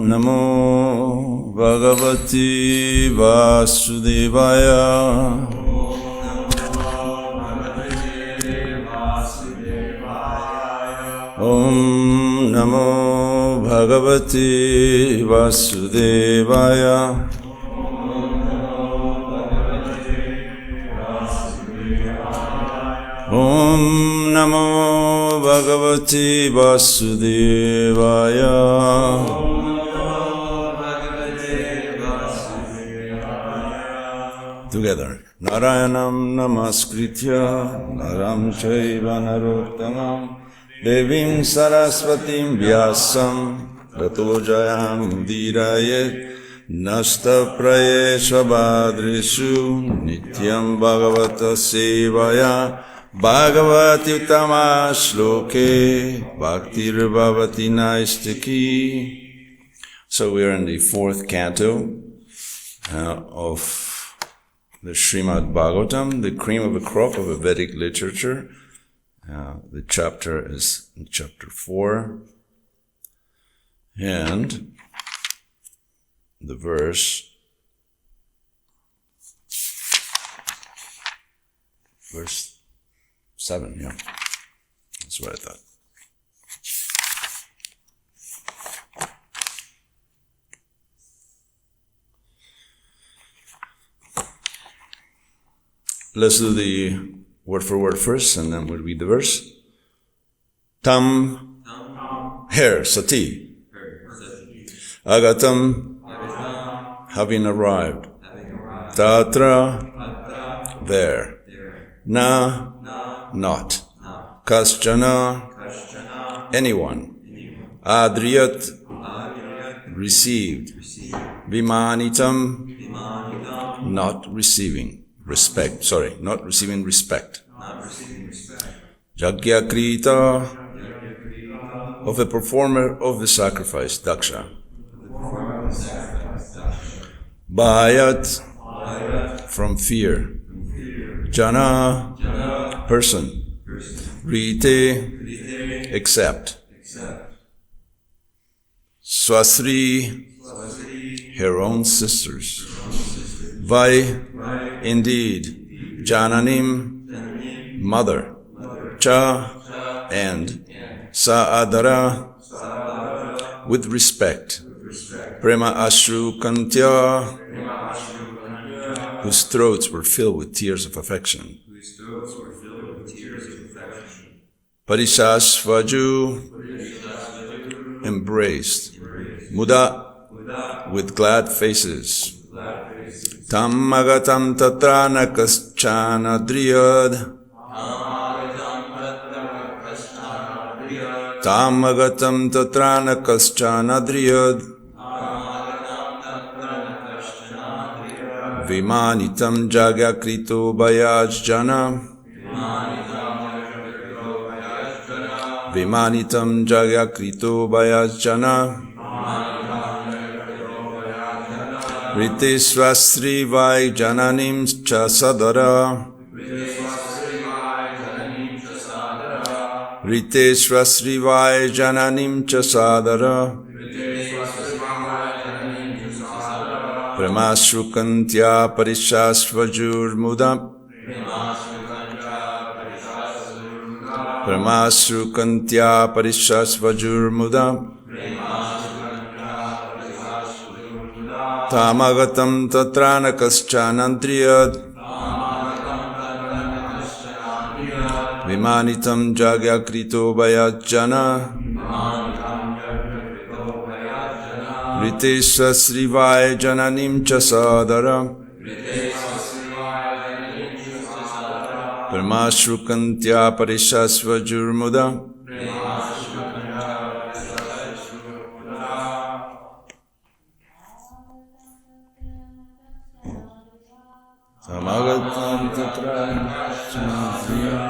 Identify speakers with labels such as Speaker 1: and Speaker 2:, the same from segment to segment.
Speaker 1: Namo Bhagavati Vasudevaya. Om Namo Bhagavati Vasudevaya. Om Namo Bhagavati Vasudevaya. Together. Narayanam Namaskritya Naram Chaiva Narottamam Devim Saraswatim Vyasam Tato Jayam Dirayet Nasta Prayesha Badrishu Nityam Bhagavata Sevaya Bhagavati Uttama Shloke Bhaktir Bhavati Naistiki. So we are in the fourth canto of the Śrīmad Bhāgavatam, the cream of the crop of a Vedic literature. The chapter is chapter 4. And the verse 7, yeah. That's what I thought. Let's do the word for word first, and then we'll read the verse. Tam, her, sati. Agatam, having arrived. Tatra, there. Na, not. Kaschana, anyone. Adriyat, received. Vimanitam, not receiving. Not receiving respect. Jagyakrita, of a performer of the sacrifice, Daksha. Bhayat, from fear. Jana, person. Rite, except. Swasri, her own sisters. Vai, indeed. Jananim, mother. Cha, and. Sa'adara, with respect. Prema Ashru Kantya, whose throats were filled with tears of affection. Parishashvaju, embraced. Muda, with glad faces. Tammagatam tatra nakaschana driyad. Tamagatam tatra nakaschana driyad. Vimanitam jagyakrito bhayajjana. Vimanitam jagyakrito bhayajjana. Ritesvasri vai jananim cha sadara. Ritesvasri vai jananim cha sadara. Pramashrukantya parishasvajur mudam. Pramashrukantya parishasvajur mudam. Tamagatam tatra nakaschanandriyad. Vimanitam jagyakrito bhayajjana. Ritesva srivaya jananim cha sadara. Paramashrukantya parishasva jurmuda. Samagatam tatra nakaschanandriyad.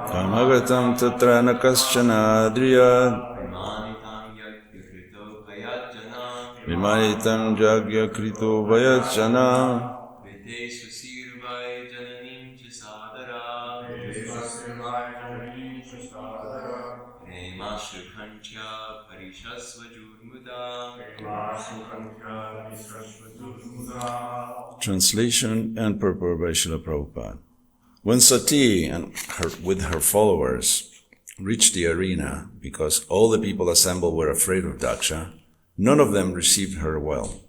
Speaker 1: Kamagatam tatra na kaschana adriya Vimanitam jagya krito vayachana Translation and purport by Srila Prabhupada. When Sati and with her followers reached the arena, because all the people assembled were afraid of Daksha, none of them received her well.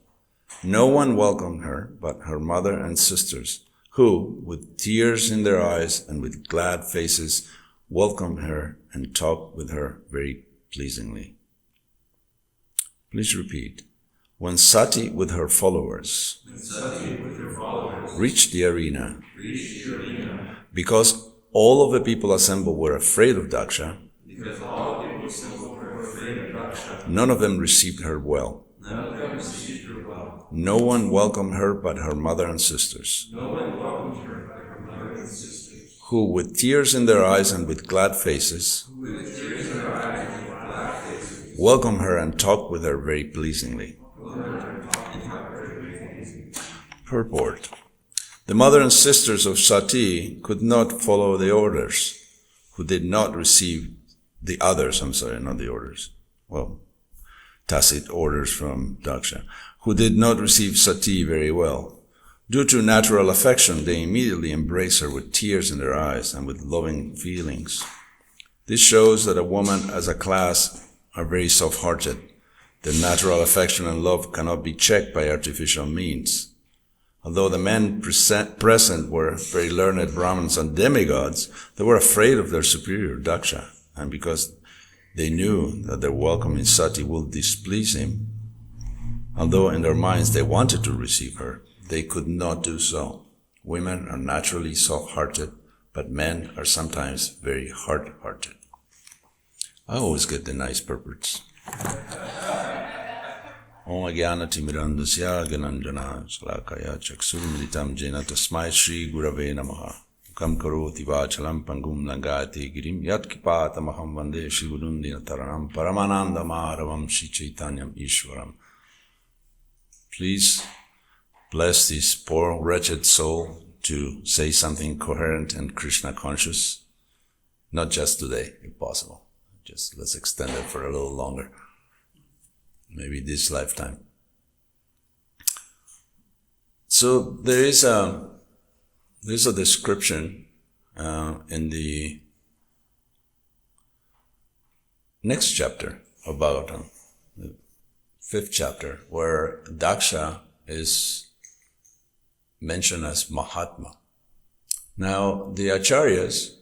Speaker 1: No one welcomed her but her mother and sisters, who, with tears in their eyes and with glad faces, welcomed her and talked with her very pleasingly. Please repeat. When Sati with her followers reached the arena, because all of the people assembled were afraid of Daksha, none of them received her well. No one welcomed her but her mother and sisters, who with tears in their eyes and with glad faces welcomed her and talked with her very pleasingly. Purport. The mother and sisters of Sati could not follow the orders, who did not receive the others, tacit orders from Daksha, who did not receive Sati very well. Due to natural affection, they immediately embrace her with tears in their eyes and with loving feelings. This shows that a woman as a class are very soft-hearted. Their natural affection and love cannot be checked by artificial means. Although the men present were very learned Brahmins and demigods, they were afraid of their superior, Daksha, and because they knew that their welcome in Sati will displease him, although in their minds they wanted to receive her, they could not do so. Women are naturally soft-hearted, but men are sometimes very hard-hearted. I always get the nice purports. Om Agyanati Mirandasya Gananjana Shalakaya Chaksurmilitam Jena Tasmai Shri Gurave Namaha Kam Karoti Vachalam Pangum Langati Girim Yatkipata Maham Vande Shri Gurundina Taranam Paramananda Maharavam Shri Chaitanyam Ishwaram. Please bless this poor wretched soul to say something coherent and Krishna conscious. Not just today, if possible. Just let's extend it for a little longer. Maybe this lifetime. So there is a description in the next chapter of Bhāgavatam, the 5th chapter, where Daksha is mentioned as Mahatma. Now the acharyas,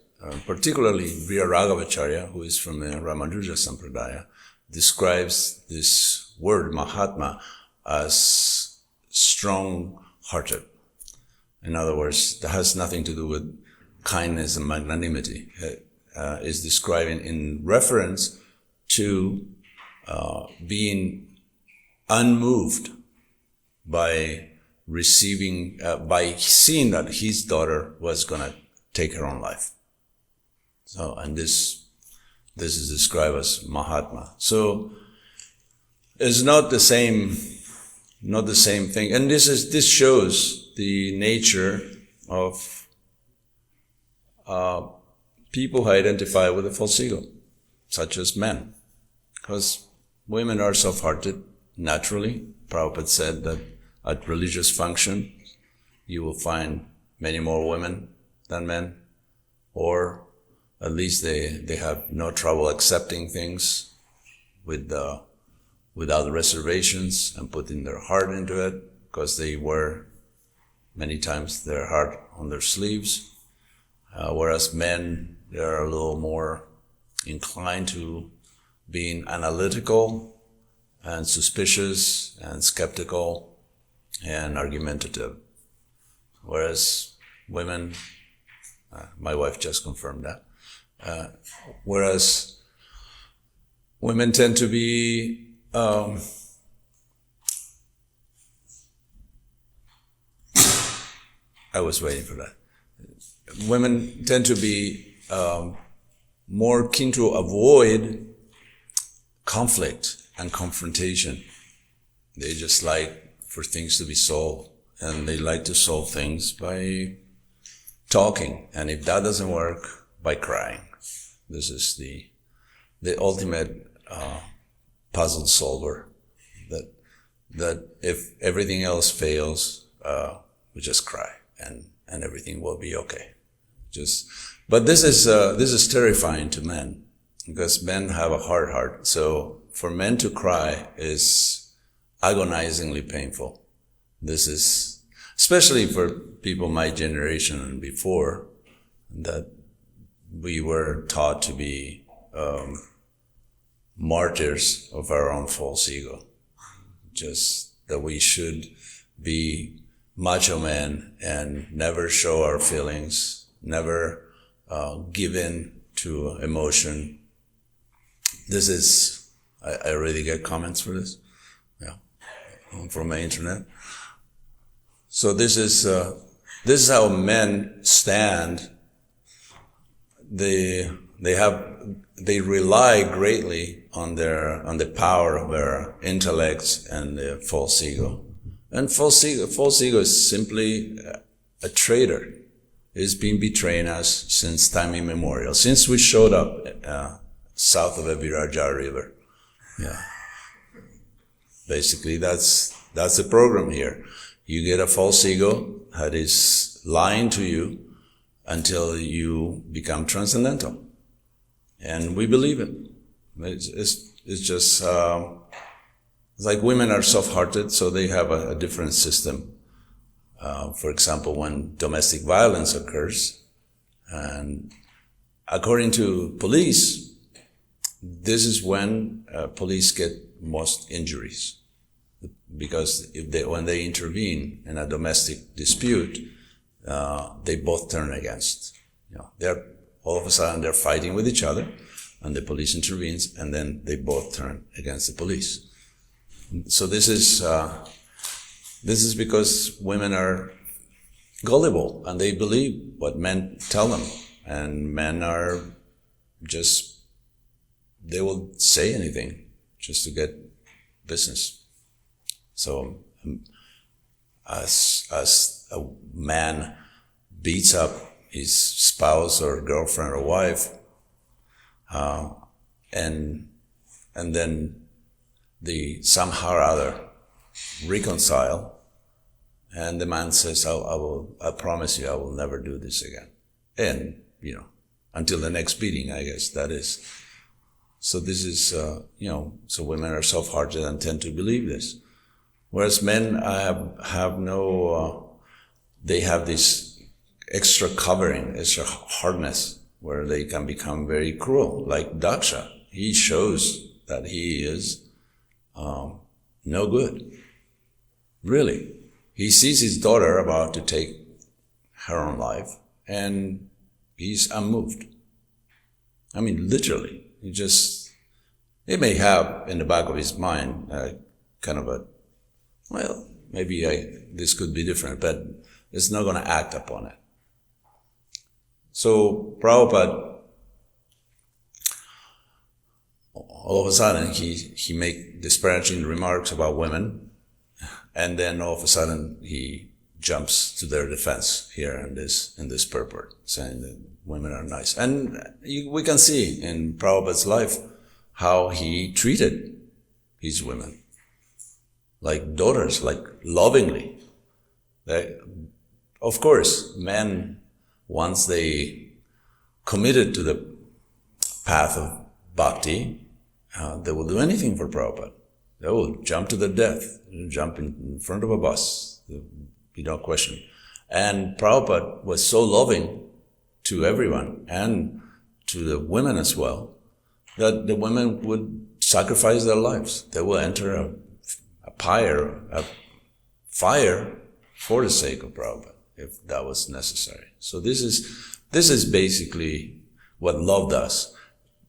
Speaker 1: particularly Viraragavacharya, who is from the Ramanuja Sampradaya, describes this word Mahatma as strong-hearted. In other words, that has nothing to do with kindness and magnanimity. Is describing in reference to being unmoved by receiving, by seeing that his daughter was going to take her own life. So, and this is described as Mahatma. So it's not the same thing. And this shows the nature of people who identify with a false ego, such as men. Because women are soft-hearted naturally. Prabhupada said that at religious function you will find many more women than men. or at least they have no trouble accepting things without reservations and putting their heart into it, because they wear many times their heart on their sleeves. Whereas men, they're a little more inclined to being analytical and suspicious and skeptical and argumentative. Whereas women, my wife just confirmed that, whereas women tend to be I was waiting for that. Women tend to be more keen to avoid conflict and confrontation. They just like for things to be solved, and they like to solve things by talking, and if that doesn't work, by crying. This is the ultimate puzzle solver, that if everything else fails, we just cry and everything will be okay. But this is terrifying to men, because men have a hard heart. So for men to cry is agonizingly painful. This is, especially for people my generation and before, that we were taught to be martyrs of our own false ego. Just that we should be macho men and never show our feelings, never give in to emotion. This is, I really get comments for this, from the internet. So this is how men stand. They rely greatly on the power of their intellects and their false ego. And false ego is simply a traitor. It's been betraying us since time immemorial, since we showed up south of the Viraja River. Yeah. Basically, that's the program here. You get a false ego that is lying to you until you become transcendental. And we believe it. It's just, it's like women are soft-hearted, so they have a different system. For example, when domestic violence occurs, and according to police, this is when police get most injuries. Because when they intervene in a domestic dispute, they both turn against. They're all of a sudden they're fighting with each other, and the police intervenes, and then they both turn against the police. So this is because women are gullible, and they believe what men tell them, and men are just, they will say anything just to get business. So as a man beats up his spouse or girlfriend or wife, and then they somehow or other reconcile, and the man says, I promise you I will never do this again. And, until the next beating, I guess that is. So this is, so women are soft-hearted and tend to believe this. Whereas men have no, they have this extra covering, extra hardness, where they can become very cruel. Like Daksha, he shows that he is no good. Really. He sees his daughter about to take her own life, and he's unmoved. I mean, literally. He may have in the back of his mind kind of a, well, maybe this could be different, but it's not going to act upon it. So Prabhupada, all of a sudden, he make disparaging remarks about women, and then all of a sudden he jumps to their defense here in this purport, saying that women are nice. And we can see in Prabhupada's life how he treated his women. Like daughters, like lovingly. Of course, men, once they committed to the path of bhakti, they will do anything for Prabhupada. They will jump to the death, jump in front of a bus, without question. And Prabhupada was so loving to everyone and to the women as well, that the women would sacrifice their lives. They will enter a fire for the sake of Prabhupada, if that was necessary. So this is basically what love does.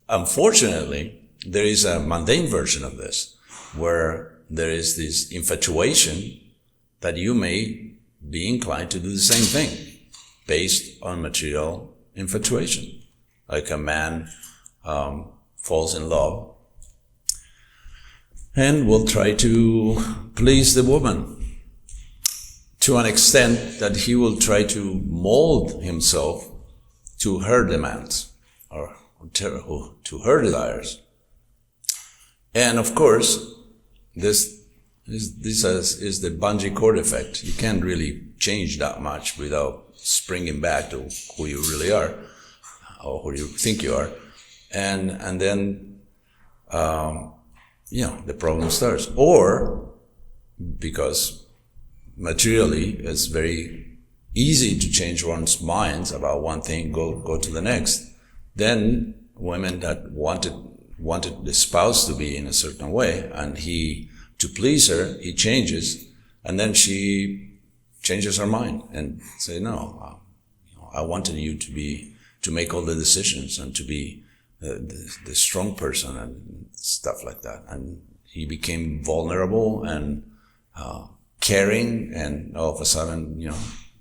Speaker 1: Unfortunately, there is a mundane version of this, where there is this infatuation that you may be inclined to do the same thing based on material infatuation. Like a man falls in love and will try to please the woman to an extent that he will try to mold himself to her demands or to her desires. And of course, this is the bungee cord effect. You can't really change that much without springing back to who you really are, or who you think you are, and then the problem starts. Or because materially it's very easy to change one's minds about one thing, go to the next, then women that wanted the spouse to be in a certain way, and to please her, he changes, and then she changes her mind and say, no, I wanted you to make all the decisions and to be the strong person and stuff like that. And he became vulnerable and caring, and all of a sudden,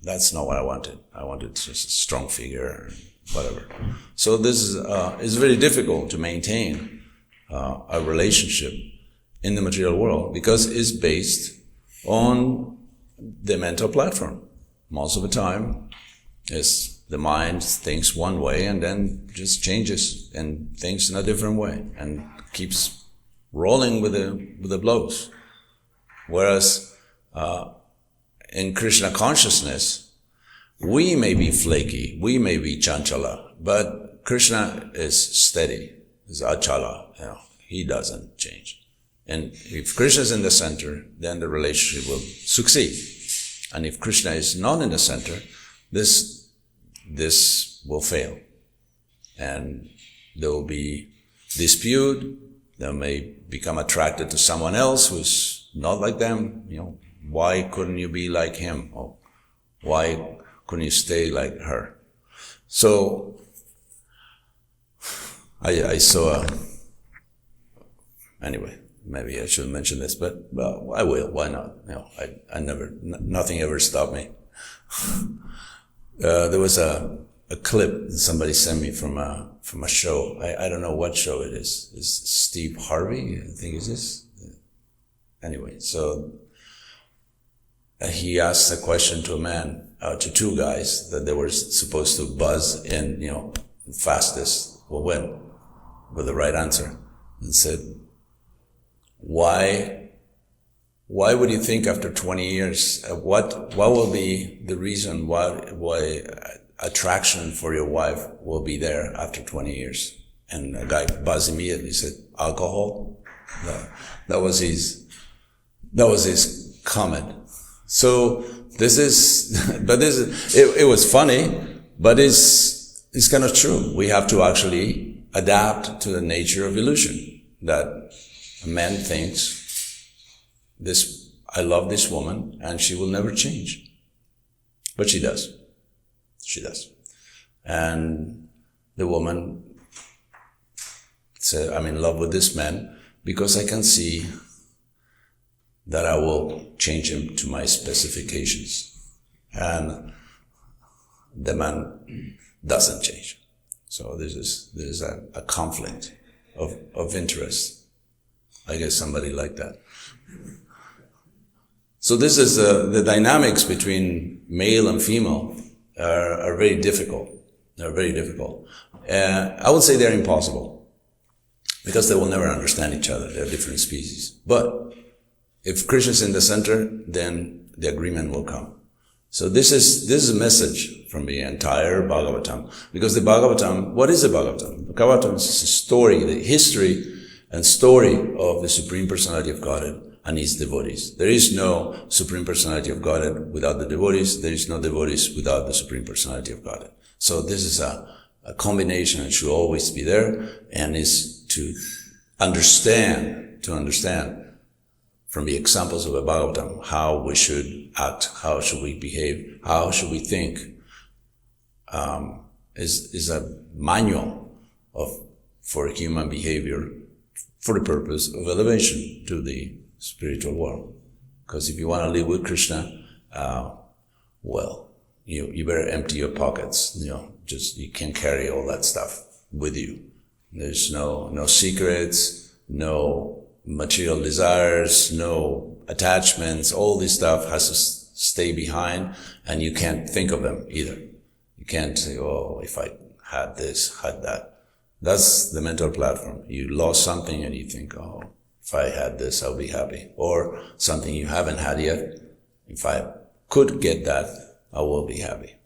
Speaker 1: that's not what I wanted. I wanted just a strong figure, whatever. So this is very difficult to maintain a relationship in the material world, because it's based on the mental platform. Most of the time, the mind thinks one way and then just changes and thinks in a different way and keeps rolling with the blows. Whereas in Krishna consciousness, we may be flaky, we may be chanchala, but Krishna is steady, is achala. He doesn't change. And if Krishna is in the center, then the relationship will succeed. And if Krishna is not in the center, this will fail. And there will be dispute. They may become attracted to someone else who's not like them. Why couldn't you be like him? Or why couldn't you stay like her? So I saw anyway, maybe I shouldn't mention this, but I will. Why not? Nothing ever stopped me. There was a clip that somebody sent me from a show. I don't know what show it is. It's Steve Harvey, I think it is. Anyway, so he asked a question to two guys that they were supposed to buzz in, fastest will win with the right answer, and said, Why would you think after 20 years, what will be the reason why attraction for your wife will be there after 20 years? And a guy buzzed immediately, said, alcohol? That was his comment. So it was funny, but it's kind of true. We have to actually adapt to the nature of illusion, that a man thinks, I love this woman and she will never change. But she does. She does. And the woman said, I'm in love with this man because I can see that I will change him to my specifications. And the man doesn't change. So there's a conflict of interest. I guess somebody like that. So this is the dynamics between male and female are very difficult. They're very difficult. I would say they're impossible, because they will never understand each other. They're different species. But if Krishna is in the center, then the agreement will come. So this is a message from the entire Bhāgavatam. Because the Bhāgavatam, what is the Bhāgavatam? The Bhāgavatam is a story, the history and story of the Supreme Personality of Godhead and his devotees. There is no Supreme Personality of Godhead without the devotees. There is no devotees without the Supreme Personality of Godhead. So this is a combination and should always be there, and is to understand from the examples of the Bhāgavatam how we should act, how should we behave, how should we think, is a manual for human behavior for the purpose of elevation to the spiritual world. Because if you want to live with Krishna, you better empty your pockets. You can't carry all that stuff with you. There's no secrets, no material desires, no attachments. All this stuff has to stay behind, and you can't think of them either. You can't say, oh, if I had this, had that. That's the mental platform. You lost something and you think, oh, if I had this, I'll be happy. Or something you haven't had yet. If I could get that, I will be happy.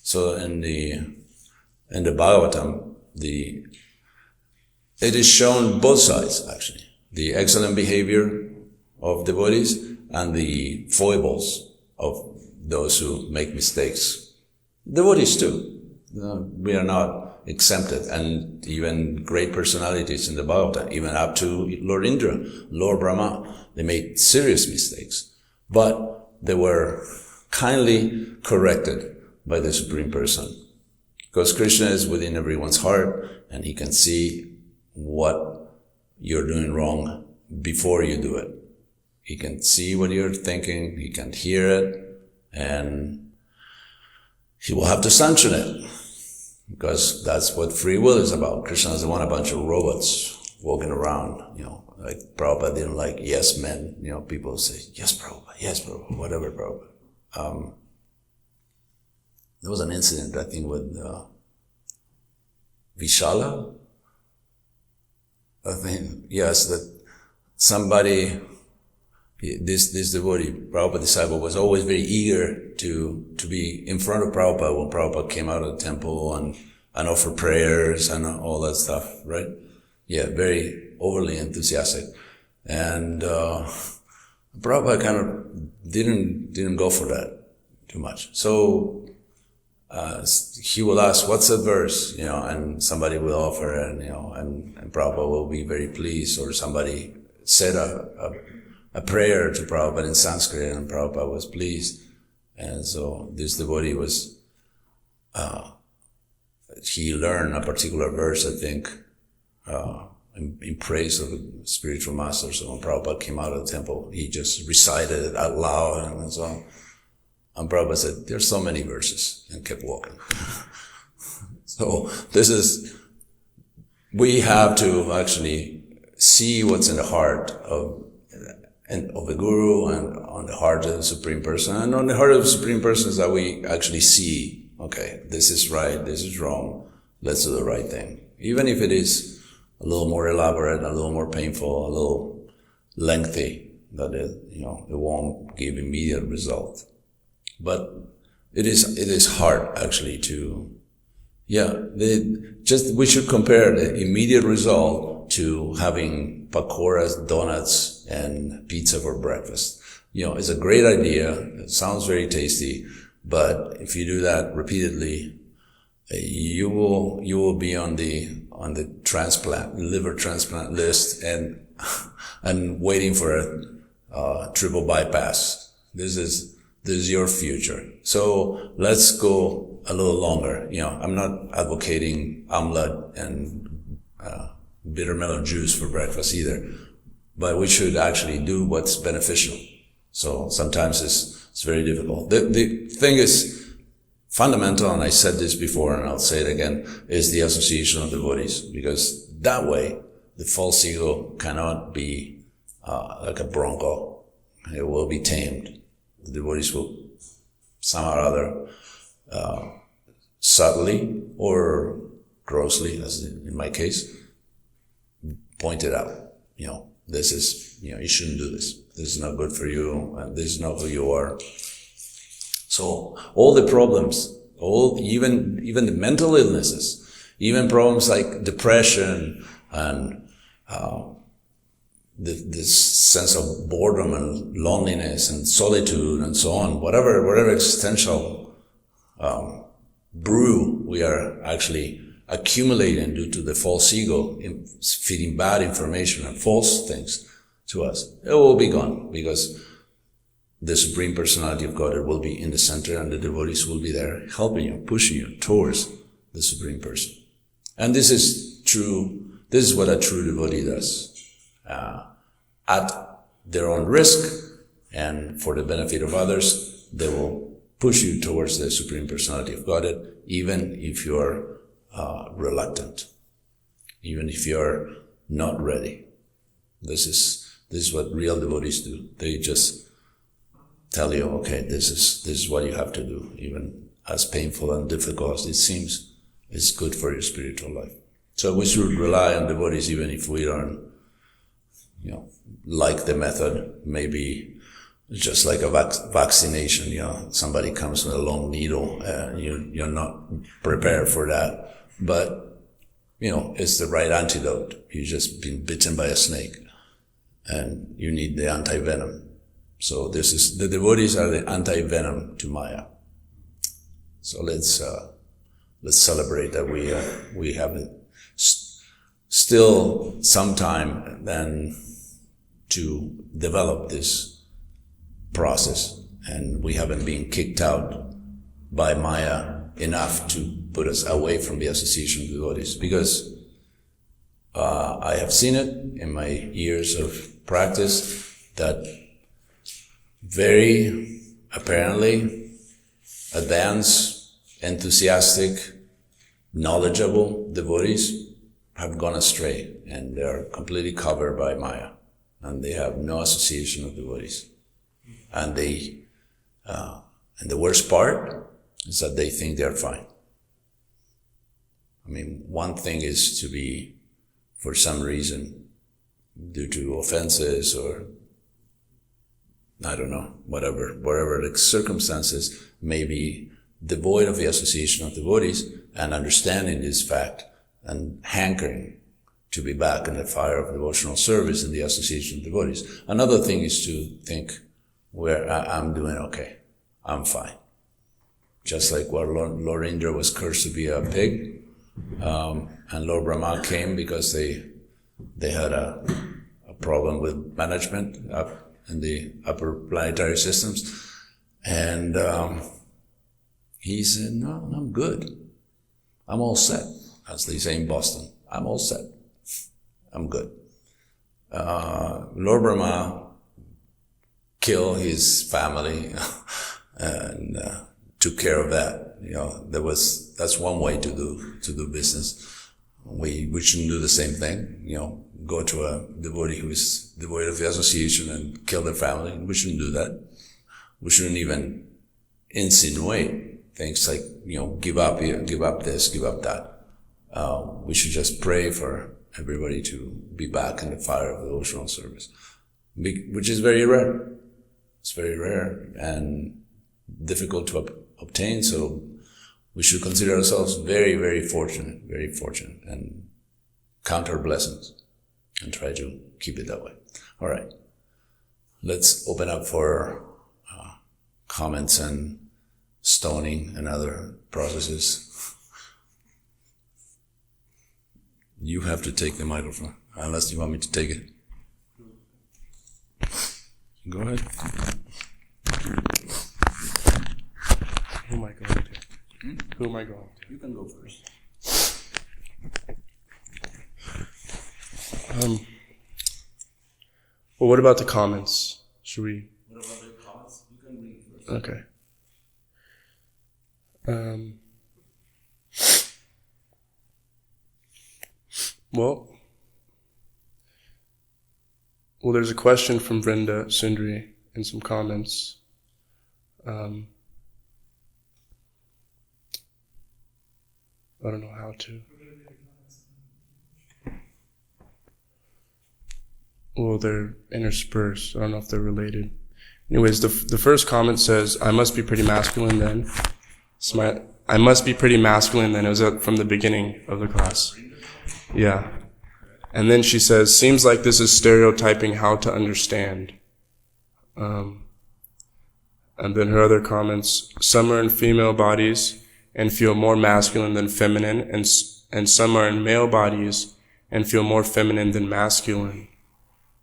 Speaker 1: So in the Bhāgavatam, it is shown both sides, actually. The excellent behavior of devotees and the foibles of those who make mistakes. Devotees too. We are not exempted, and even great personalities in the Bhāgavatam, even up to Lord Indra, Lord Brahma, they made serious mistakes. But they were kindly corrected by the Supreme Person. Because Krishna is within everyone's heart, and he can see what you're doing wrong before you do it. He can see what you're thinking, he can hear it, and he will have to sanction it. Because that's what free will is about. Krishna doesn't want a bunch of robots walking around, like Prabhupada didn't like yes men. People say, yes, Prabhupada, whatever, Prabhupada. There was an incident, I think, with Vishala. I think, yes, that somebody, this devotee, Prabhupada disciple, was always very eager to be in front of Prabhupada when Prabhupada came out of the temple and offer prayers and all that stuff, right? Yeah, very overly enthusiastic. And Prabhupada kind of didn't go for that too much. So he will ask, what's that verse? And somebody will offer, and Prabhupada will be very pleased, or somebody said a prayer to Prabhupada in Sanskrit, and Prabhupada was pleased. And so this devotee was, he learned a particular verse, I think, in praise of the spiritual master. So when Prabhupada came out of the temple, he just recited it out loud and so on. And Prabhupada said, there's so many verses, and kept walking. So we have to actually see what's in the heart of the Guru, and on the heart of the Supreme Person. And on the heart of the Supreme Person is that we actually see, okay, this is right, this is wrong, let's do the right thing. Even if it is a little more elaborate, a little more painful, a little lengthy, that it won't give immediate result. But it is hard actually we should compare the immediate result to having pakoras, donuts, and pizza for breakfast. It's a great idea. It sounds very tasty, but if you do that repeatedly, you will be on the liver transplant list and waiting for a triple bypass. This is your future. So let's go a little longer. I'm not advocating omelette and bitter melon juice for breakfast either, but we should actually do what's beneficial. So sometimes it's very difficult. The thing is fundamental, and I said this before and I'll say it again, is the association of devotees, because that way the false ego cannot be like a bronco. It will be tamed. The devotees will somehow or other subtly or grossly, as in my case, point it out. This is, you shouldn't do this. This is not good for you, and this is not who you are. So all the problems, even the mental illnesses, even problems like depression and this sense of boredom and loneliness and solitude and so on, whatever existential brew we are actually accumulating due to the false ego feeding bad information and false things to us, it will be gone, because the Supreme Personality of Godhead will be in the center and the devotees will be there helping you, pushing you towards the Supreme Person. And this is true, this is what a true devotee does. At their own risk and for the benefit of others, they will push you towards the Supreme Personality of Godhead, even if you're reluctant, even if you're not ready. This is what real devotees do. They just tell you, okay, this is what you have to do, even as painful and difficult as it seems, it's good for your spiritual life. So we should rely on devotees even if we don't, like the method. Maybe just like a vaccination, somebody comes with a long needle and you're not prepared for that. But, it's the right antidote. You've just been bitten by a snake and you need the anti-venom. So the devotees are the anti-venom to Maya. So let's celebrate that we have still some time then to develop this process, and we haven't been kicked out by Maya enough to put us away from the association of devotees, because I have seen it in my years of practice that very apparently advanced, enthusiastic, knowledgeable devotees have gone astray and they are completely covered by Maya and they have no association of devotees. And and the worst part is that they think they're fine. I mean, one thing is to be, for some reason, due to offenses or I don't know, whatever the circumstances, may be devoid of the association of devotees and understanding this fact and hankering to be back in the fire of devotional service in the association of devotees. Another thing is to think, I'm doing okay, I'm fine. Just like when Lord Indra was cursed to be a pig, and Lord Brahma came because they had a problem with management up in the upper planetary systems, and he said, "No, I'm good. I'm all set." As they say in Boston, I'm all set. I'm good. Lord Brahma killed his family and took care of that. That's one way to do business. We shouldn't do the same thing. Go to a devotee who is devoid of the association and kill their family. We shouldn't do that. We shouldn't even insinuate things like, give up here, give up this, give up that. We should just pray for everybody to be back in the fire of devotional service, which is very rare. It's very rare and difficult to obtain. So we should consider ourselves very, very fortunate, and count our blessings and try to keep it that way. All right. Let's open up for comments and stoning and other processes. You have to take the microphone, unless you want me to take it. Go ahead.
Speaker 2: Who am I going to? Who am I going to?
Speaker 1: You can go first.
Speaker 2: Well, what about the comments? Should we?
Speaker 1: What about the comments? You can read first.
Speaker 2: Okay. Well, there's a question from Vrinda Sundri and some comments. I don't know how to. Well, they're interspersed. I don't know if they're related. Anyways, the first comment says, I must be pretty masculine then. I must be pretty masculine then. It was from the beginning of the class. Yeah. And then she says, seems like this is stereotyping how to understand. And then her other comments, some are in female bodies and feel more masculine than feminine, and some are in male bodies and feel more feminine than masculine.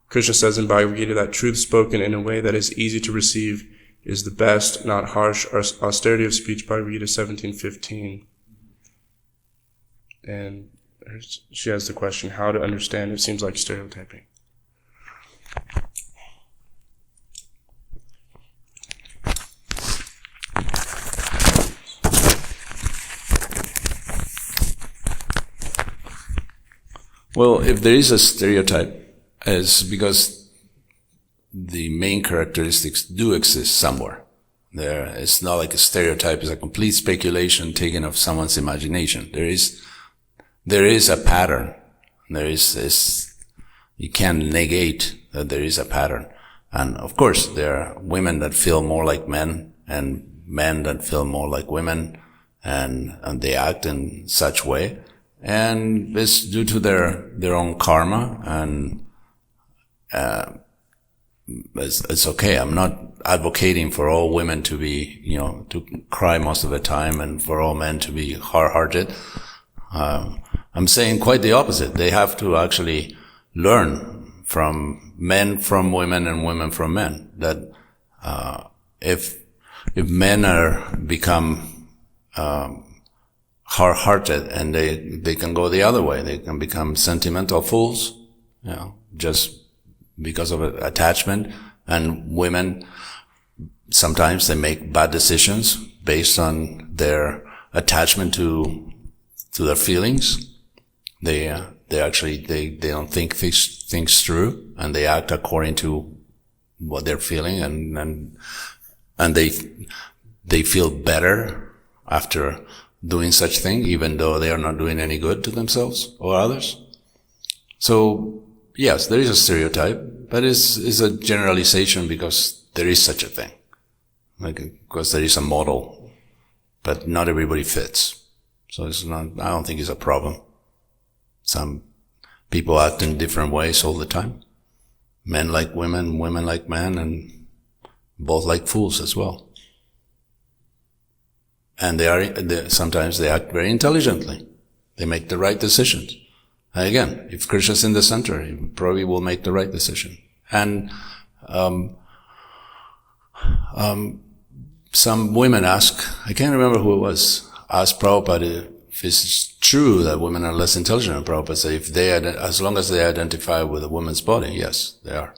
Speaker 2: Krishna says in Bhagavad Gita that truth spoken in a way that is easy to receive is the best, not harsh austerity of speech, Bhagavad Gita 17:15. And she has the question, how to understand. It seems like stereotyping.
Speaker 1: Well, if there is a stereotype, it's because the main characteristics do exist somewhere. It's not like a stereotype is a complete speculation taken of someone's imagination. There is a pattern. You can't negate that there is a pattern. And of course, there are women that feel more like men and men that feel more like women, and they act in such way. And it's due to their own karma, and it's okay. I'm not advocating for all women to be, to cry most of the time, and for all men to be hard-hearted. I'm saying quite the opposite. They have to actually learn from men from women and women from men. That if men become hard-hearted, and they can go the other way. They can become sentimental fools, just because of attachment. And women, sometimes they make bad decisions based on their attachment to their feelings. They don't think things through, and they act according to what they're feeling, and they feel better after doing such thing, even though they are not doing any good to themselves or others. So, yes, there is a stereotype, but it's a generalization because there is such a thing. Because there is a model, but not everybody fits. So I don't think it's a problem. Some people act in different ways all the time. Men like women, women like men, and both like fools as well. And sometimes they act very intelligently. They make the right decisions. And again, if Krishna's in the center, he probably will make the right decision. And some women ask, I can't remember who it was, asked Prabhupada if it's true that women are less intelligent. And Prabhupada said, as long as they identify with a woman's body, yes, they are.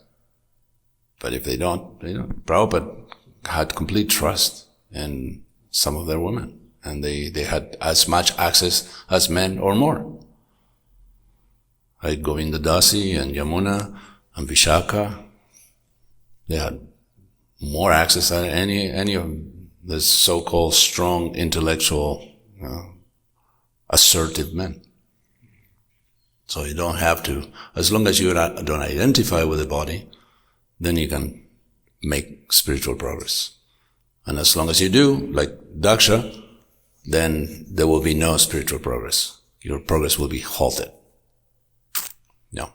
Speaker 1: But if they don't, they don't. Prabhupada had complete trust in some of their women, and they had as much access as men or more. Like Govinda Dasi and Yamuna and Vishaka, they had more access than any of the so-called strong, intellectual, assertive men. So you don't have to, as long as you don't identify with the body, then you can make spiritual progress. And as long as you do, like Daksha, then there will be no spiritual progress. Your progress will be halted. No.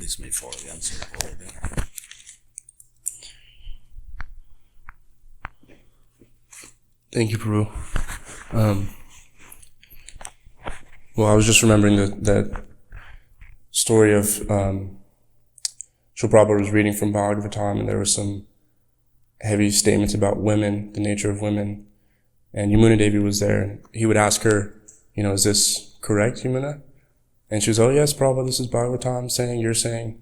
Speaker 1: This may fall again, so fall again.
Speaker 2: Thank you, Prabhu. Well, I was just remembering that story of Srila Prabhupada was reading from Bhāgavatam, and there were some heavy statements about women, the nature of women, and Yamuna Devi was there, and he would ask her, is this correct, Yamuna? And she was, oh yes, Prabhupada, this is Bhāgavatam saying, you're saying.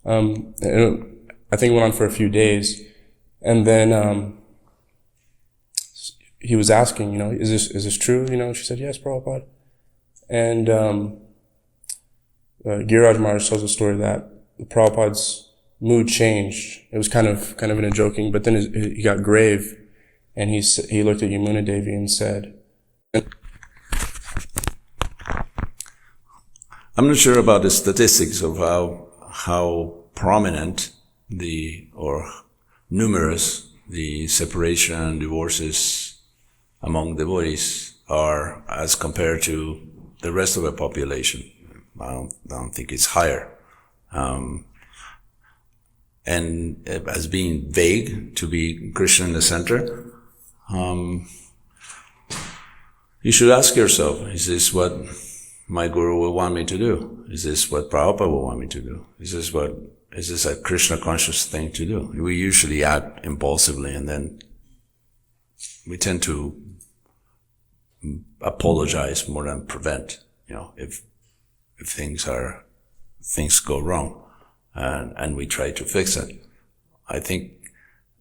Speaker 2: And I think it went on for a few days, and then he was asking, is this true? She said, yes, Prabhupada. And Giriraj Maharaj tells a story that Prabhupada's mood changed. It was kind of in a joking, but then he got grave, and he looked at Yamuna Devi and said,
Speaker 1: I'm not sure about the statistics of how prominent or numerous the separation, divorces among devotees are as compared to the rest of the population. I don't think it's higher. And as being vague to be Krishna in the center, you should ask yourself, is this what my guru will want me to do? Is this what Prabhupada will want me to do? Is this a Krishna conscious thing to do? We usually act impulsively and then we tend to apologize more than prevent, if things go wrong, and we try to fix it. I think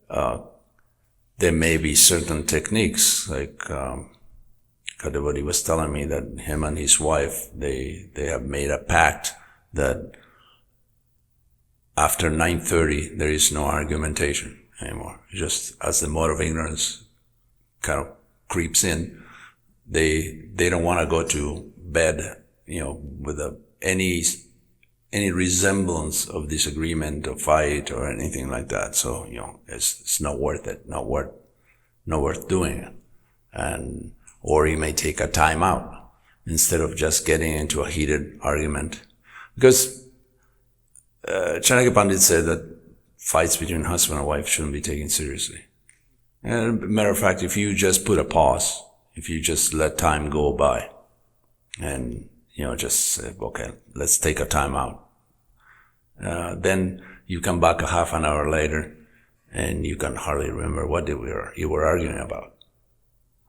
Speaker 1: there may be certain techniques, like Kadavadi was telling me that him and his wife, they have made a pact that after 9:30 there is no argumentation anymore. Just as the mode of ignorance kind of creeps in, they don't want to go to bed, with any resemblance of disagreement or fight or anything like that. So, it's not worth it, not worth doing it. Or you may take a time out instead of just getting into a heated argument. Because Chanakya Pandit said that fights between husband and wife shouldn't be taken seriously. And matter of fact, if you just put a pause, if you just let time go by and, just say, okay, let's take a time out. Then you come back a half an hour later and you can hardly remember what you were arguing about.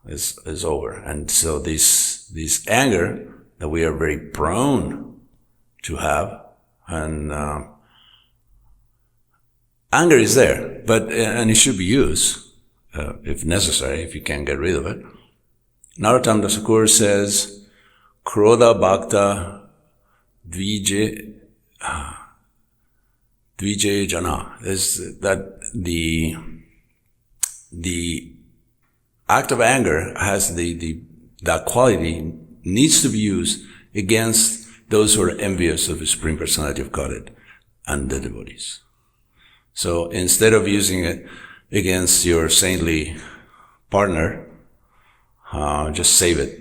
Speaker 1: Is over. And so this anger that we are very prone to have, and anger is there, and it should be used if necessary, if you can't get rid of it. Narottam Das Thakur says, Krodha Bhakta Dvije Jana, is that the act of anger has that quality, needs to be used against those who are envious of the Supreme Personality of Godhead and the devotees. So instead of using it against your saintly partner, just save it.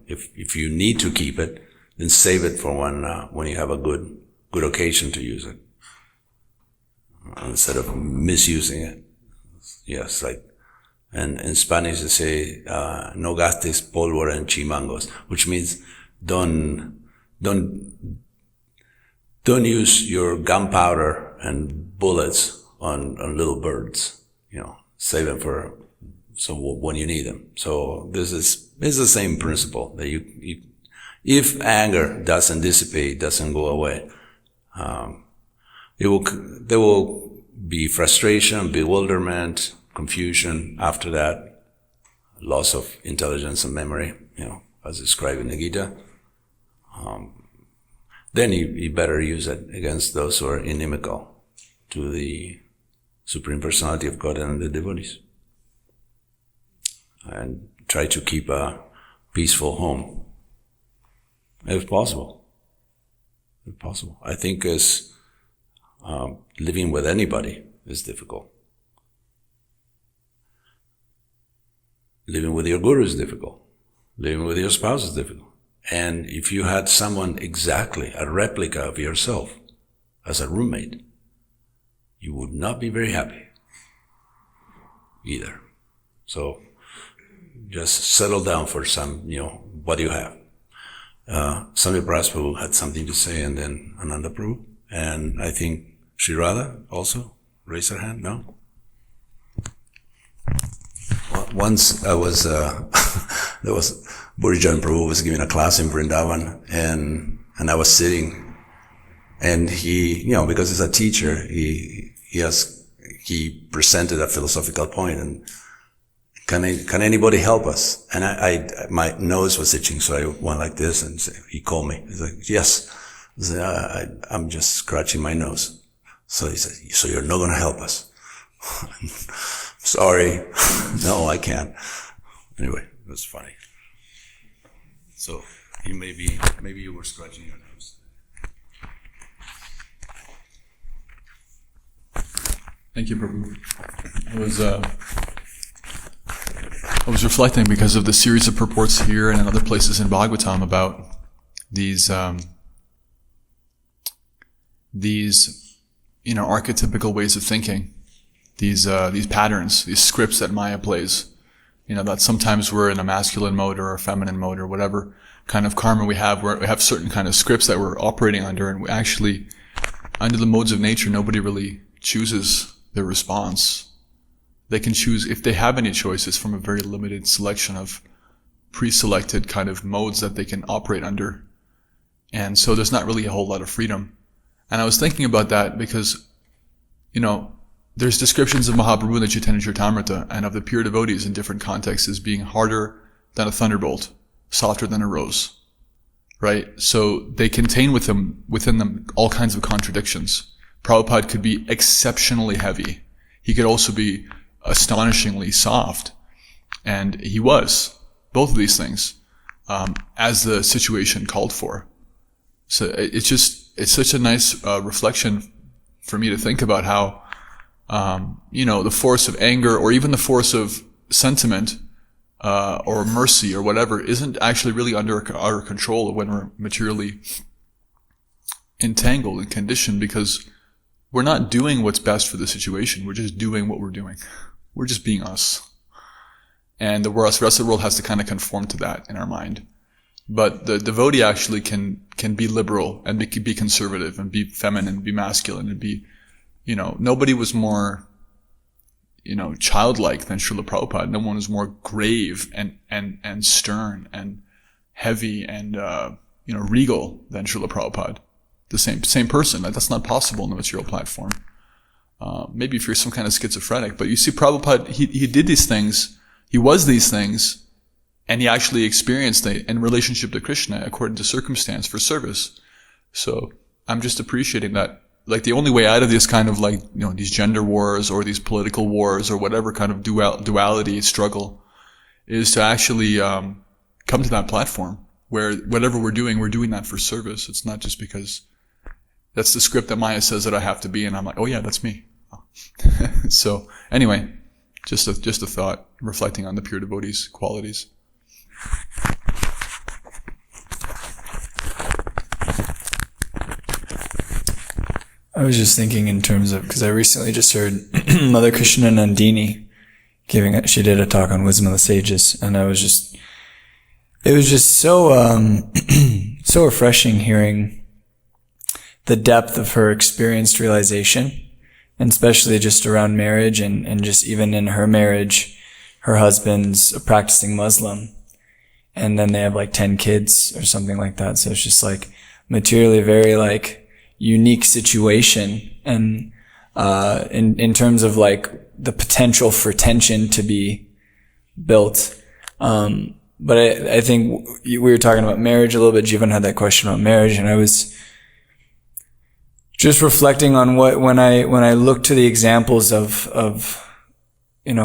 Speaker 1: If you need to keep it, then save it for when you have a good occasion to use it, instead of misusing it. Yes, like. And in Spanish they say, no gastes pólvora en chimangos, which means don't use your gunpowder and bullets on little birds. Save them so when you need them. So this is the same principle that you if anger doesn't dissipate, doesn't go away, there will be frustration, bewilderment, confusion after that, loss of intelligence and memory, as described in the Gita. Then you better use it against those who are inimical to the Supreme Personality of God and the devotees. And try to keep a peaceful home, if possible. If possible. I think living with anybody is difficult. Living with your guru is difficult. Living with your spouse is difficult. And if you had someone exactly a replica of yourself as a roommate, you would not be very happy either. So just settle down for some, what you have. Swami Prabhu had something to say, and then Ananda Prabhu. And I think Sri Radha also raised her hand, no? Once there was Burijan Prabhu was giving a class in Vrindavan, and I was sitting, and he, because he's a teacher, he presented a philosophical point, and can anybody help us? And my nose was itching, so I went like this, and he called me. He's like, yes. I said, I'm just scratching my nose. So he said, so you're not going to help us? Sorry. No, I can't. Anyway, it was funny. So maybe you were scratching your nose.
Speaker 3: Thank you, Prabhu. I was reflecting because of the series of purports here and in other places in Bhāgavatam about these archetypical ways of thinking, these patterns, these scripts that Maya plays. That sometimes we're in a masculine mode or a feminine mode or whatever kind of karma we have, where we have certain kind of scripts that we're operating under, and we actually, under the modes of nature, nobody really chooses their response. They can choose, if they have any choices, from a very limited selection of pre-selected kind of modes that they can operate under. And so there's not really a whole lot of freedom. And I was thinking about that because, there's descriptions of Mahaprabhu in the Chaitanya Charitamrita and of the pure devotees in different contexts as being harder than a thunderbolt, softer than a rose, right? So they contain within them all kinds of contradictions. Prabhupada could be exceptionally heavy. He could also be astonishingly soft. And he was both of these things, as the situation called for. So it's such a nice reflection for me to think about how, the force of anger or even the force of sentiment, or mercy or whatever isn't actually really under our control when we're materially entangled and conditioned, because we're not doing what's best for the situation. We're just doing what we're doing. We're just being us. And the rest of the world has to kind of conform to that in our mind. But the devotee actually can be liberal and be conservative and be feminine, be masculine and be, nobody was more, childlike than Srila Prabhupada. No one was more grave and stern and heavy and, regal than Srila Prabhupada. The same person. That's not possible in the material platform. Maybe if you're some kind of schizophrenic, but you see Prabhupada, he did these things, he was these things, and he actually experienced it in relationship to Krishna according to circumstance for service. So I'm just appreciating that. Like the only way out of this kind of these gender wars or these political wars or whatever kind of duality struggle is to actually come to that platform where whatever we're doing that for service. It's not just because that's the script that Maya says that I have to be, and I'm like, oh yeah, that's me. So anyway, just a thought, reflecting on the pure devotees' qualities.
Speaker 4: I was just thinking in terms of, because I recently just heard Mother Krishna Nandini she did a talk on wisdom of the sages, and it was just so, so refreshing hearing the depth of her experienced realization, and especially just around marriage and just even in her marriage, her husband's a practicing Muslim, and then they have 10 kids or something like that. So it's just materially very unique situation, and in terms of the potential for tension to be built. But I think we were talking about marriage a little bit. Jivan had that question about marriage, and I was just reflecting on when I look to the examples of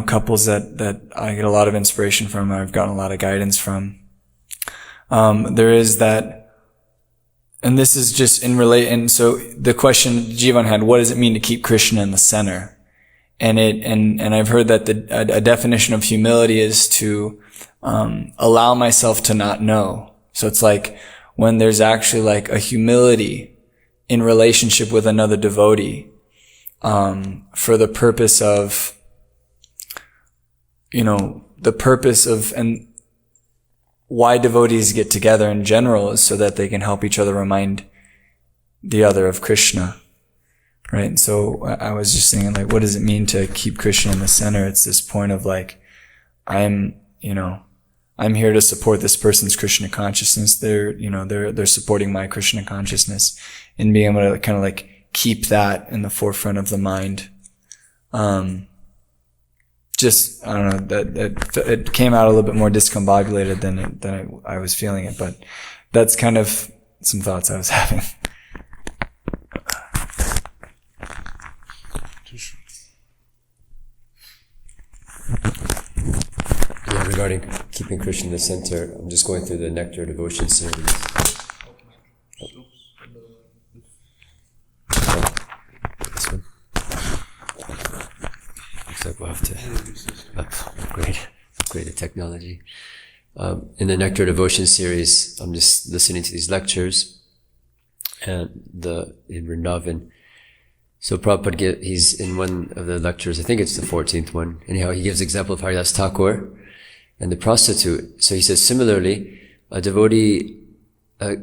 Speaker 4: couples that I get a lot of inspiration from, I've gotten a lot of guidance from. There is that. And this is just and so the question Jivan had, what does it mean to keep Krishna in the center? And I've heard that a definition of humility is to, allow myself to not know. So it's when there's actually a humility in relationship with another devotee, for the purpose of, and why devotees get together in general is so that they can help each other remind the other of Krishna, right? And so I was just thinking, what does it mean to keep Krishna in the center? It's this point of I'm here to support this person's Krishna consciousness. They're supporting my Krishna consciousness, and being able to kind of keep that in the forefront of the mind. Just, I don't know, that it came out a little bit more discombobulated than I was feeling it, but that's kind of some thoughts I was having.
Speaker 5: Yeah, regarding keeping Krishna in the center, I'm just going through the Nectar Devotion series. This one. upgrade the technology. In the Nectar Devotion series, I'm just listening to these lectures, and in Vrindavan. So Prabhupada he's in one of the lectures, I think it's the 14th one. Anyhow, he gives example of Haridas Thakur and the prostitute. So he says, similarly, a devotee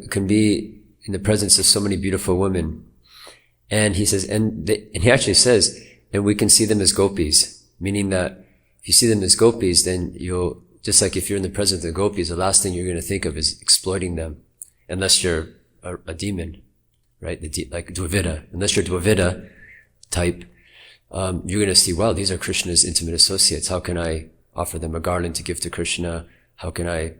Speaker 5: can be in the presence of so many beautiful women. And he says, and he actually says, and we can see them as gopis, meaning that if you see them as gopis, then you'll, just like if you're in the presence of the gopis, the last thing you're going to think of is exploiting them, unless you're a demon, right? Like Dvavita. Unless you're Dvavita type, you're going to see, wow, these are Krishna's intimate associates. How can I offer them a garland to give to Krishna? How can I,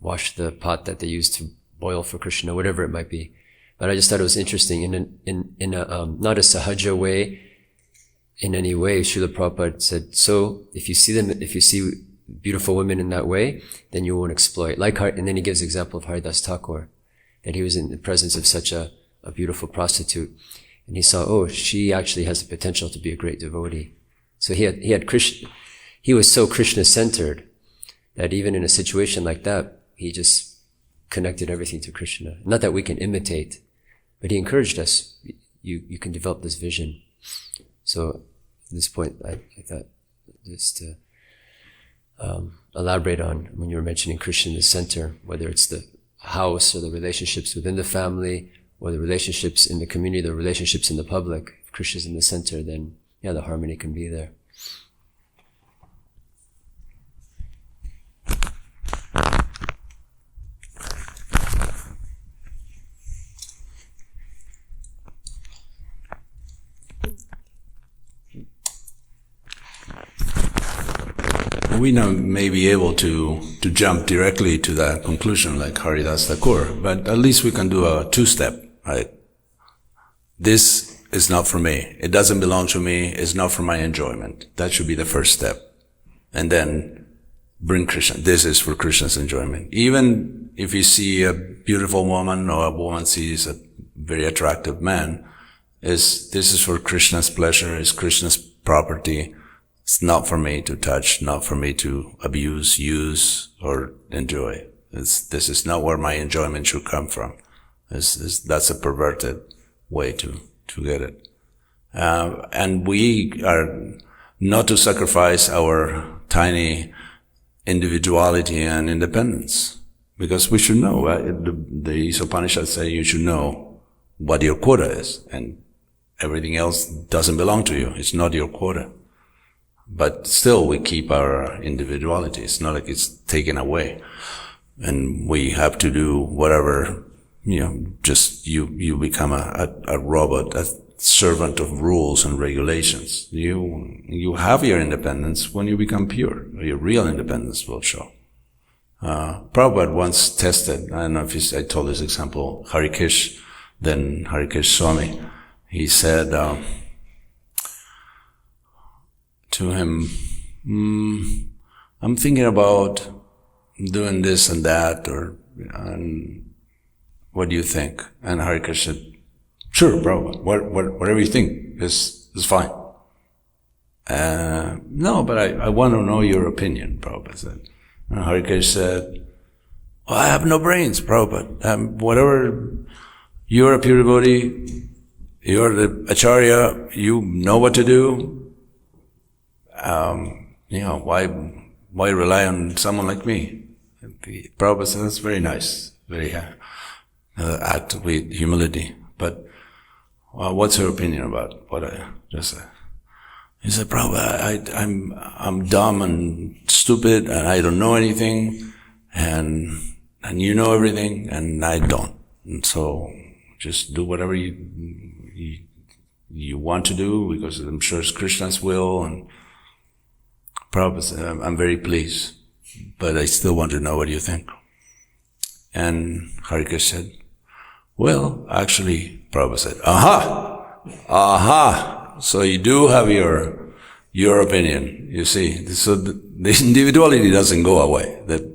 Speaker 5: wash the pot that they use to boil for Krishna, whatever it might be. But I just thought it was interesting in a not a sahaja way, in any way. Srila Prabhupada said, so if you see beautiful women in that way, then you won't exploit. And then he gives example of Haridas Thakur, that he was in the presence of such a beautiful prostitute, and he saw, she actually has the potential to be a great devotee. So he had Krishna. He was so Krishna centered that even in a situation like that, he just connected everything to Krishna. Not that we can imitate, but he encouraged us. You can develop this vision. So at this point, I thought just to elaborate on when you were mentioning Krishna in the center, whether it's the house or the relationships within the family or the relationships in the community, the relationships in the public. If Krishna's in the center, then the harmony can be there.
Speaker 1: We now may be able to jump directly to that conclusion like Haridas Thakur, but at least we can do a two-step, right? This is not for me. It doesn't belong to me. It's not for my enjoyment. That should be the first step. And then bring Krishna. This is for Krishna's enjoyment. Even if you see a beautiful woman or a woman sees a very attractive man, this is for Krishna's pleasure, it's Krishna's property. It's not for me to touch, not for me to abuse, use, or enjoy. This is not where my enjoyment should come from. That's a perverted way to get it. And we are not to sacrifice our tiny individuality and independence, because we should know, the Upanishads say you should know what your quota is, and everything else doesn't belong to you. It's not your quota. But still, we keep our individuality. It's not like it's taken away. And we have to do whatever, just you become a robot, a servant of rules and regulations. You have your independence when you become pure. Your real independence will show. Prabhupada once tested, I don't know if I told this example, Harikesh, then Harikesh Swami. He said, to him, I'm thinking about doing this and that, and what do you think? And Harikesh said, sure, bro, whatever you think is fine. No, but I want to know your opinion, Prabhupada said. And Harikesh said, well, I have no brains, Prabhupada. Whatever, you're a pure devotee, you're the acharya, you know what to do. Why rely on someone like me? Prabhupada said, that's very nice, very act with humility. But what's your opinion about what I just said? He said, Prabhupada, I'm dumb and stupid, and I don't know anything, and you know everything, and I don't. And so just do whatever you want to do, because I'm sure it's Krishna's will. And Prabhupada said, I'm very pleased, but I still want to know what you think. And Harikesh said, well, actually, Prabhupada said, aha, so you do have your opinion, you see. So the individuality doesn't go away. The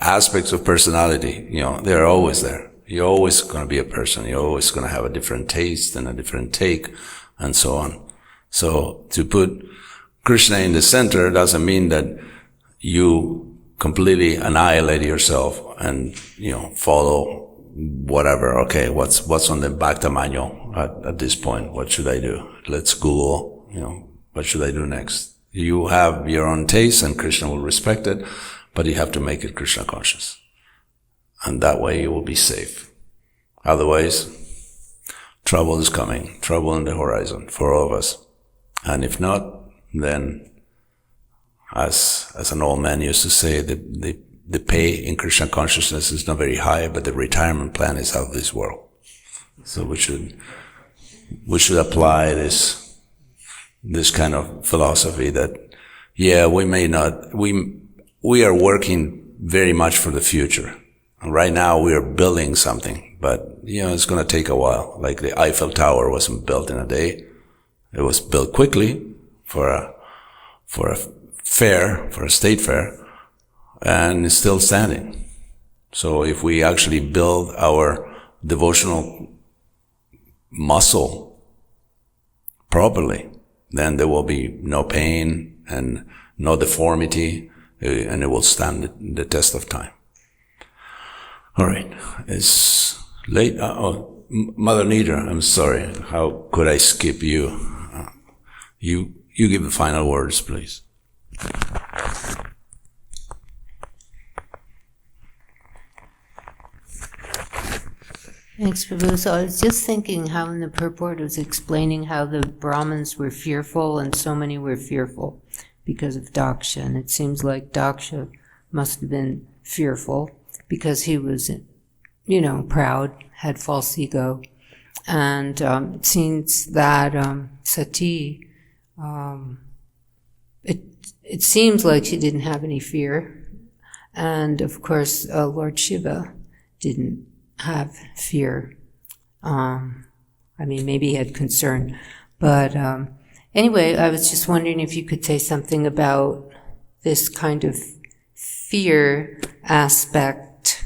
Speaker 1: aspects of personality, they're always there. You're always going to be a person. You're always going to have a different taste and a different take, and so on. So to put Krishna in the center doesn't mean that you completely annihilate yourself and, follow whatever. Okay, what's on the Bhakta manual at this point? What should I do? Let's Google, what should I do next? You have your own taste and Krishna will respect it, but you have to make it Krishna conscious. And that way you will be safe. Otherwise, trouble is coming, trouble on the horizon for all of us. And if not, then as an old man used to say, the pay in Krishna consciousness is not very high, but the retirement plan is out of this world. So we should apply this kind of philosophy that, we are working very much for the future. And right now we are building something, but it's going to take a while. Like the Eiffel Tower wasn't built in a day. It was built quickly for a state fair, and it's still standing. So if we actually build our devotional muscle properly, then there will be no pain and no deformity, and it will stand the test of time. All right, it's late. Mother Nidra, I'm sorry. How could I skip you? You give the final words, please.
Speaker 6: Thanks, Prabhu. So I was just thinking how in the purport it was explaining how the Brahmins were fearful and so many were fearful because of Daksha. And it seems like Daksha must have been fearful because he was, proud, had false ego. And it seems that Sati, it seems like she didn't have any fear. And of course, Lord Shiva didn't have fear. Maybe he had concern. But anyway, I was just wondering if you could say something about this kind of fear aspect,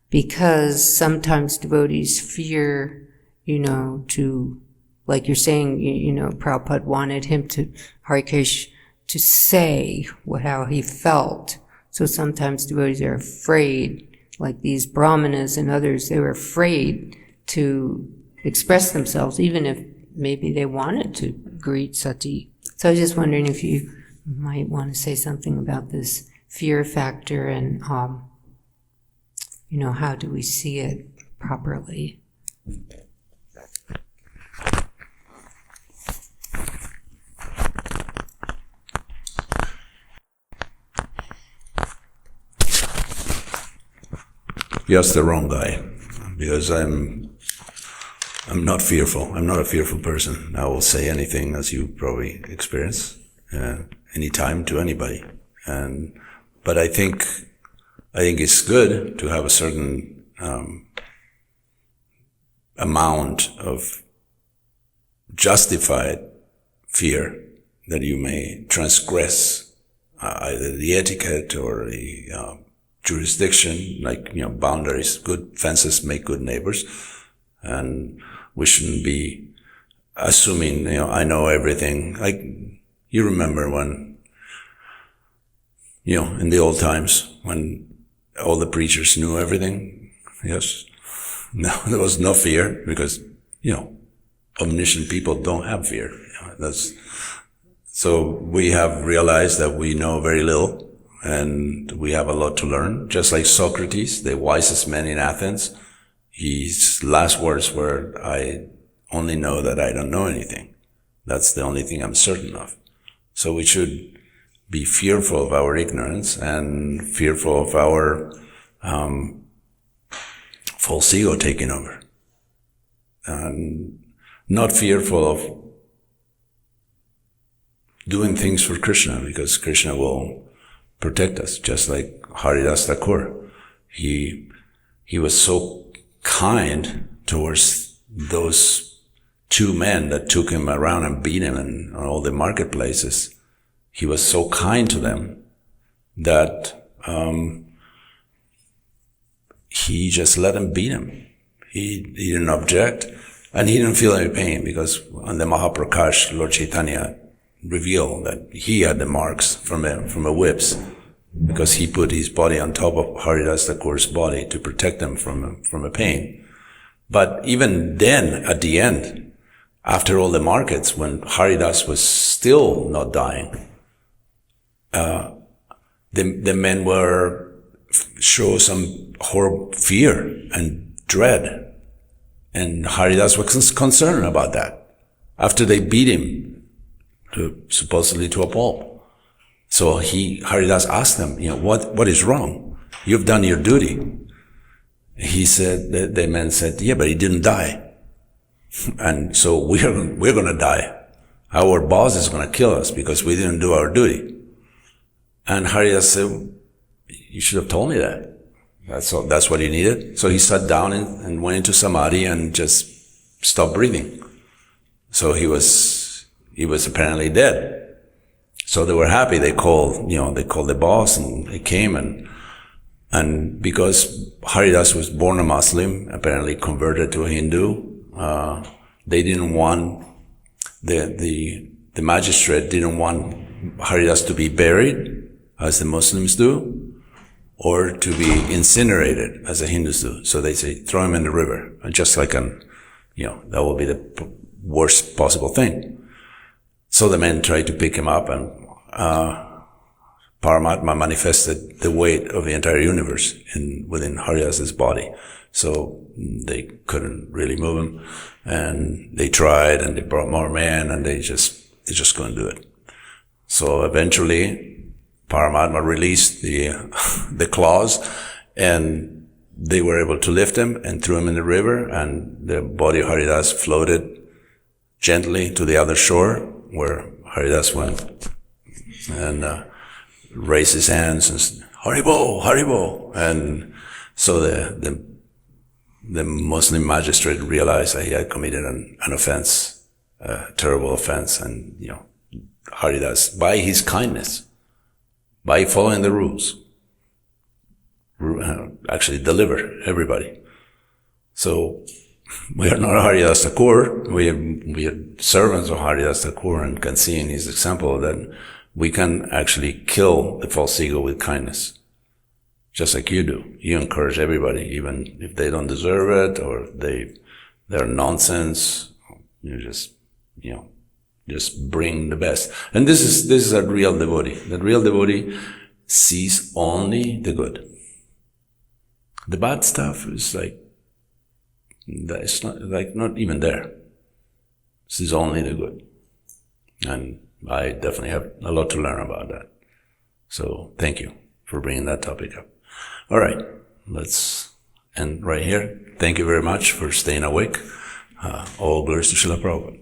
Speaker 6: because sometimes devotees fear, to, like you're saying, Prabhupada wanted him to, Harikesh, to say how he felt. So sometimes devotees are afraid, like these brahmanas and others, they were afraid to express themselves, even if maybe they wanted to greet Sati. So I was just wondering if you might want to say something about this fear factor and, how do we see it properly?
Speaker 1: You asked the wrong guy, because I'm not fearful. I'm not a fearful person. I will say anything, as you probably experience, anytime to anybody. But I think it's good to have a certain amount of justified fear that you may transgress either the etiquette or the jurisdiction, like, boundaries. Good fences make good neighbors. And we shouldn't be assuming, I know everything. Like, you remember when, in the old times, when all the preachers knew everything? Yes. No, there was no fear, because, omniscient people don't have fear. So we have realized that we know very little, and we have a lot to learn. Just like Socrates, the wisest man in Athens, his last words were, I only know that I don't know anything. That's the only thing I'm certain of. So we should be fearful of our ignorance and fearful of our false ego taking over. And not fearful of doing things for Krishna, because Krishna will protect us, just like Haridas Thakur. He was so kind towards those two men that took him around and beat him in all the marketplaces. He was so kind to them that he just let them beat him. He didn't object, and he didn't feel any pain, because on the Mahaprakash, Lord Chaitanya reveal that he had the marks from a whips, because he put his body on top of Haridas Thakur's body to protect him from a pain. But even then, at the end, after all the markets, when Haridas was still not dying, the men show some horrible fear and dread. And Haridas was concerned about that after they beat him supposedly to a pulp. So Haridas asked them, what is wrong? You've done your duty. He said, the man said, yeah, but he didn't die. And so we're going to die. Our boss is going to kill us because we didn't do our duty. And Haridas said, you should have told me that. That's what he needed. So he sat down and went into samadhi and just stopped breathing. So he was apparently dead. So they were happy. They called the boss, and he came, and because Haridas was born a Muslim, apparently converted to a Hindu, they didn't want, the magistrate didn't want Haridas to be buried, as the Muslims do, or to be incinerated, as the Hindus do. So they say, throw him in the river, and just like that will be the worst possible thing. So the men tried to pick him up, and Paramatma manifested the weight of the entire universe within Haridas's body. So they couldn't really move him, and they tried, and they brought more men, and they just couldn't do it. So eventually, Paramatma released the claws, and they were able to lift him and threw him in the river, and the body of Haridas floated gently to the other shore where Haridas went, and raised his hands and said, Haribo, Haribo. And so the Muslim magistrate realized that he had committed an offense, a terrible offense, and Haridas, by his kindness, by following the rules, actually delivered everybody. So we are not Haridas Thakur. We are servants of Haridas Thakur, and can see in his example that we can actually kill the false ego with kindness, just like you do. You encourage everybody, even if they don't deserve it or they're nonsense. You just bring the best. And this is a real devotee. The real devotee sees only the good. The bad stuff is it's not even there. Sees only the good. And I definitely have a lot to learn about that. So thank you for bringing that topic up. All right, let's end right here. Thank you very much for staying awake. All glories to Srila Prabhupada.